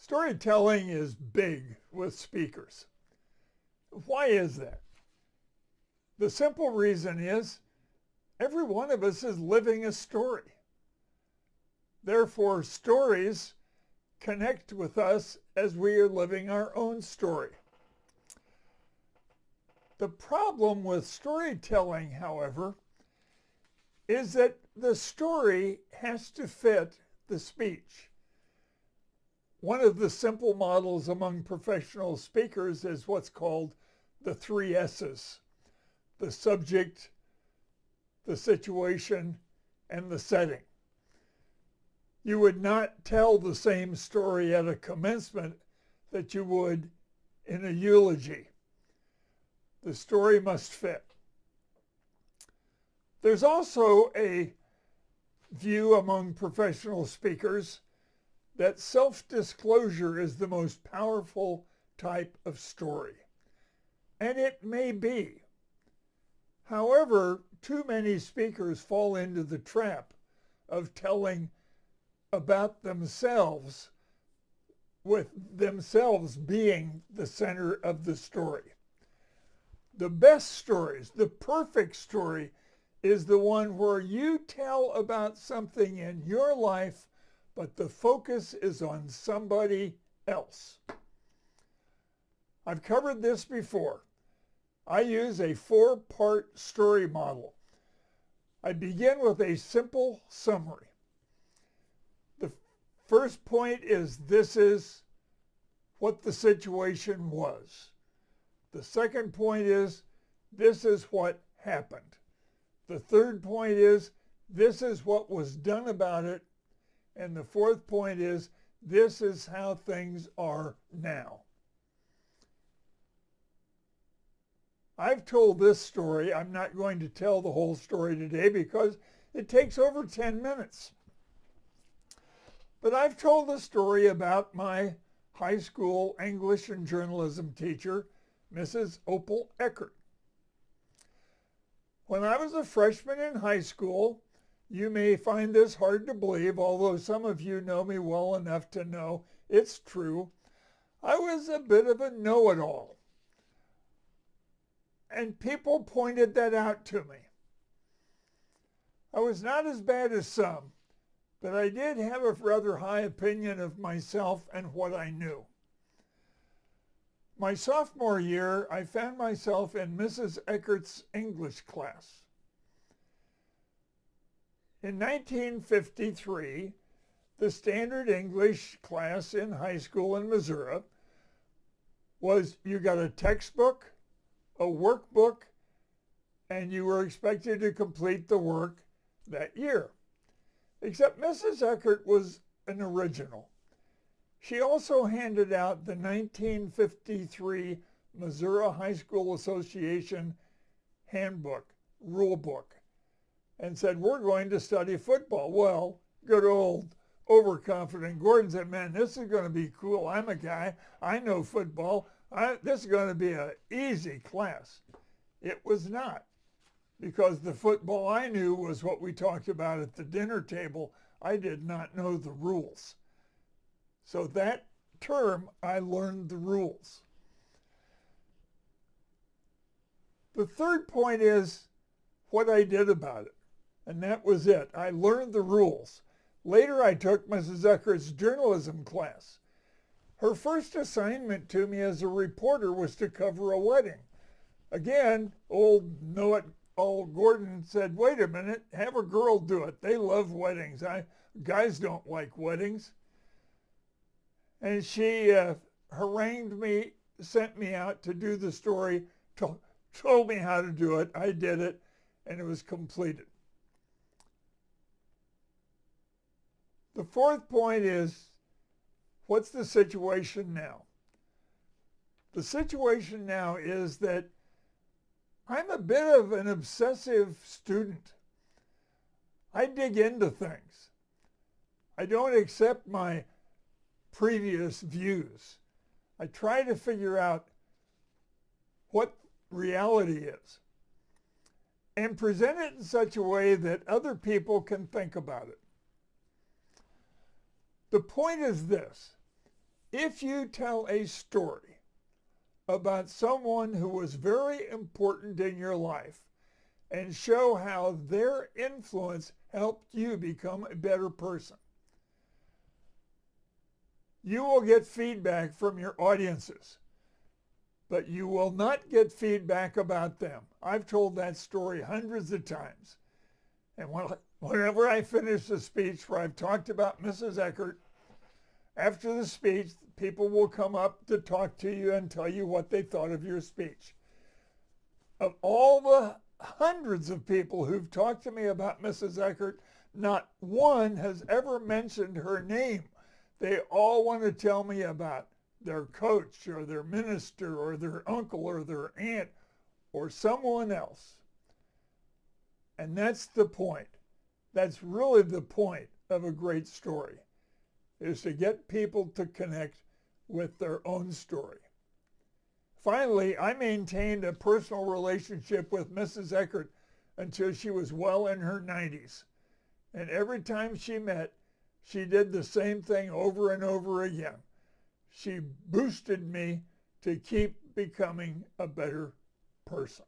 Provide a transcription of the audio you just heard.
Storytelling is big with speakers. Why is that? The simple reason is every one of us is living a story. Therefore, stories connect with us as we are living our own story. The problem with storytelling, however, is that the story has to fit the speech. One of the simple models among professional speakers is what's called the 3 S's: the subject, the situation, and the setting. You would not tell the same story at a commencement that you would in a eulogy. The story must fit. There's also a view among professional speakers that self-disclosure is the most powerful type of story. And it may be. However, too many speakers fall into the trap of telling about themselves, with themselves being the center of the story. The best stories, the perfect story, is the one where you tell about something in your life, but the focus is on somebody else. I've covered this before. I use a 4-part story model. I begin with a simple summary. The first point is this is what the situation was. The second point is this is what happened. The third point is this is what was done about it. And the fourth point is, this is how things are now. I've told this story. I'm not going to tell the whole story today because it takes over 10 minutes. But I've told the story about my high school English and journalism teacher, Mrs. Opal Eckert. When I was a freshman in high school, you may find this hard to believe, although some of you know me well enough to know it's true. I was a bit of a know-it-all. And people pointed that out to me. I was not as bad as some, but I did have a rather high opinion of myself and what I knew. My sophomore year, I found myself in Mrs. Eckert's English class. In 1953, the standard English class in high school in Missouri was you got a textbook, a workbook, and you were expected to complete the work that year. Except Mrs. Eckert was an original. She also handed out the 1953 Missouri High School Association handbook, rule book, and said, we're going to study football. Well, good old overconfident Gordon said, man, this is going to be cool. I'm a guy. I know football. This is going to be an easy class. It was not, because the football I knew was what we talked about at the dinner table. I did not know the rules. So that term, I learned the rules. The third point is what I did about it. And that was it. I learned the rules. Later, I took Mrs. Eckert's journalism class. Her first assignment to me as a reporter was to cover a wedding. Again, old know-it-all Gordon said, wait a minute, have a girl do it. They love weddings. Guys don't like weddings. And she harangued me, sent me out to do the story, told me how to do it. I did it, and it was completed. The fourth point is, what's the situation now? The situation now is that I'm a bit of an obsessive student. I dig into things. I don't accept my previous views. I try to figure out what reality is and present it in such a way that other people can think about it. The point is this: If you tell a story about someone who was very important in your life and show how their influence helped you become a better person, you will get feedback from your audiences, but you will not get feedback about them. I've told that story hundreds of times. And whenever I finish a speech where I've talked about Mrs. Eckert, after the speech, people will come up to talk to you and tell you what they thought of your speech. Of all the hundreds of people who've talked to me about Mrs. Eckert, not one has ever mentioned her name. They all want to tell me about their coach or their minister or their uncle or their aunt or someone else. And that's the point. That's really the point of a great story, is to get people to connect with their own story. Finally, I maintained a personal relationship with Mrs. Eckert until she was well in her 90s. And every time she met, she did the same thing over and over again. She boosted me to keep becoming a better person.